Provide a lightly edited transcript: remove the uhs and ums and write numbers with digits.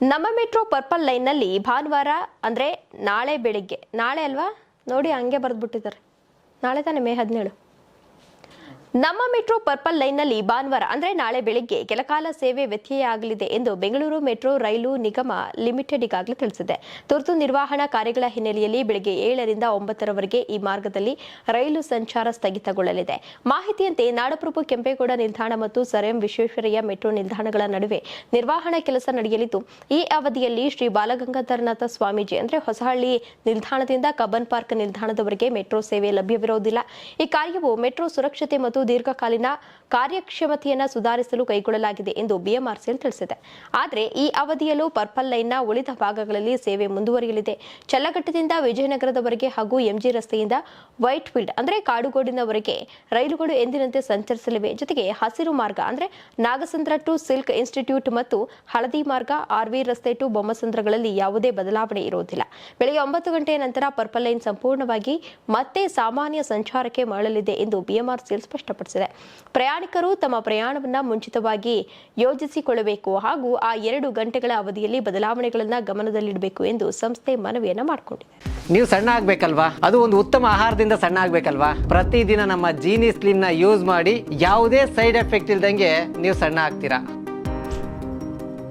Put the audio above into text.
ನಮ್ಮ metro purple ಲೈನ್ನಲ್ಲಿ ಭಾನುವಾರ ಅಂದರೆ ನಾಳೆ ಬೆಳಿಗ್ಗೆ, ನಾಳೆ ಅಲ್ವಾ ನೋಡಿ ಹಂಗೆ ಬರೆದ್ಬಿಟ್ಟಿದ್ದಾರೆ, ನಾಳೆ ತಾನೇ ಮೇ 17. ನಮ್ಮ ಮೆಟ್ರೋ ಪರ್ಪಲ್ ಲೈನ್ನಲ್ಲಿ ಭಾನುವಾರ ಅಂದರೆ ನಾಳೆ ಬೆಳಿಗ್ಗೆ ಕೆಲಕಾಲ ಸೇವೆ ವ್ಯತ್ಯಯ ಆಗಲಿದೆ ಎಂದು ಬೆಂಗಳೂರು ಮೆಟ್ರೋ ರೈಲು ನಿಗಮ ಲಿಮಿಟೆಡ್ ಈಗಾಗಲೇ ತಿಳಿಸಿದೆ. ತುರ್ತು ನಿರ್ವಹಣಾ ಕಾರ್ಯಗಳ ಹಿನ್ನೆಲೆಯಲ್ಲಿ ಬೆಳಗ್ಗೆ 7ರಿಂದ 9ರವರೆಗೆ ಈ ಮಾರ್ಗದಲ್ಲಿ ರೈಲು ಸಂಚಾರ ಸ್ಥಗಿತಗೊಳ್ಳಲಿದೆ. ಮಾಹಿತಿಯಂತೆ ನಾಡಪ್ರಭು ಕೆಂಪೇಗೌಡ ನಿಲ್ದಾಣ ಮತ್ತು ಸರ್ ಎಂ ವಿಶ್ವೇಶ್ವರಯ್ಯ ಮೆಟ್ರೋ ನಿಲ್ದಾಣಗಳ ನಡುವೆ ನಿರ್ವಹಣಾ ಕೆಲಸ ನಡೆಯಲಿದ್ದು, ಈ ಅವಧಿಯಲ್ಲಿ ಶ್ರೀ ಬಾಲಗಂಗಾಧರನಾಥ ಸ್ವಾಮೀಜಿ ಅಂದರೆ ಹೊಸಹಳ್ಳಿ ನಿಲ್ದಾಣದಿಂದ ಕಬ್ಬನ್ ಪಾರ್ಕ್ ನಿಲ್ದಾಣದವರೆಗೆ ಮೆಟ್ರೋ ಸೇವೆ ಲಭ್ಯವಿರುವುದಿಲ್ಲ. ಈ ಕಾರ್ಯವು ಮೆಟ್ರೋ ಸುರಕ್ಷತೆ ಮತ್ತು ದೀರ್ಘಕಾಲೀನ ಕಾರ್ಯಕ್ಷಮತೆಯನ್ನು ಸುಧಾರಿಸಲು ಕೈಗೊಳ್ಳಲಾಗಿದೆ ಎಂದು ಬಿಎಂಆರ್ಸಿಎಲ್ ತಿಳಿಸಿದೆ. ಆದರೆ ಈ ಅವಧಿಯಲ್ಲೂ ಪರ್ಪಲ್ ಲೈನ್ನ ಉಳಿದ ಭಾಗಗಳಲ್ಲಿ ಸೇವೆ ಮುಂದುವರಿಯಲಿದೆ. ಚಲ್ಲಘಟ್ಟದಿಂದ ವಿಜಯನಗರದವರೆಗೆ ಹಾಗೂ ಎಂಜಿ ರಸ್ತೆಯಿಂದ ವೈಟ್ ಫೀಲ್ಡ್ ಅಂದರೆ ಕಾಡುಗೋಡಿನವರೆಗೆ ರೈಲುಗಳು ಎಂದಿನಂತೆ ಸಂಚರಿಸಲಿವೆ. ಜೊತೆಗೆ ಹಸಿರು ಮಾರ್ಗ ಅಂದರೆ ನಾಗಸಂದ್ರ ಟು ಸಿಲ್ಕ್ ಇನ್ಸ್ಟಿಟ್ಯೂಟ್ ಮತ್ತು ಹಳದಿ ಮಾರ್ಗ ಆರ್ವಿ ರಸ್ತೆ ಟು ಬೊಮ್ಮಸಂದ್ರಗಳಲ್ಲಿ ಯಾವುದೇ ಬದಲಾವಣೆ ಇರುವುದಿಲ್ಲ. ಬೆಳಗ್ಗೆ 9 ಗಂಟೆಯ ನಂತರ ಪರ್ಪಲ್ ಲೈನ್ ಸಂಪೂರ್ಣವಾಗಿ ಮತ್ತೆ ಸಾಮಾನ್ಯ ಸಂಚಾರಕ್ಕೆ ಮರಳಲಿದೆ ಎಂದು ಬಿಎಂಆರ್ಸಿಎಲ್ ಸ್ಪಷ್ಟಪಡಿಸಿದೆ. ಪ್ರಯಾಣಿಕರು ತಮ್ಮ ಪ್ರಯಾಣವನ್ನು ಮುಂಚಿತವಾಗಿ ಯೋಜಿಸಿಕೊಳ್ಳಬೇಕು ಹಾಗೂ ಆ 2 ಗಂಟೆಗಳ ಅವಧಿಯಲ್ಲಿ ಬದಲಾವಣೆಗಳನ್ನು ಗಮನದಲ್ಲಿಡಬೇಕು ಎಂದು ಸಂಸ್ಥೆ ಮನವಿಯನ್ನ ಮಾಡಿಕೊಂಡಿದೆ. ನೀವು ಸಣ್ಣ ಆಗ್ಬೇಕಲ್ವಾ, ಅದು ಒಂದು ಉತ್ತಮ ಆಹಾರದಿಂದ ಸಣ್ಣ ಆಗ್ಬೇಕಲ್ವಾ. ಪ್ರತಿದಿನ ನಮ್ಮ ಜೀನಿ ಸ್ಲಿಮ್ ನ ಯೂಸ್ ಮಾಡಿ ಯಾವುದೇ ಸೈಡ್ ಎಫೆಕ್ಟ್ ಇಲ್ದಂಗೆ ನೀವು ಸಣ್ಣ ಆಗ್ತೀರಾ.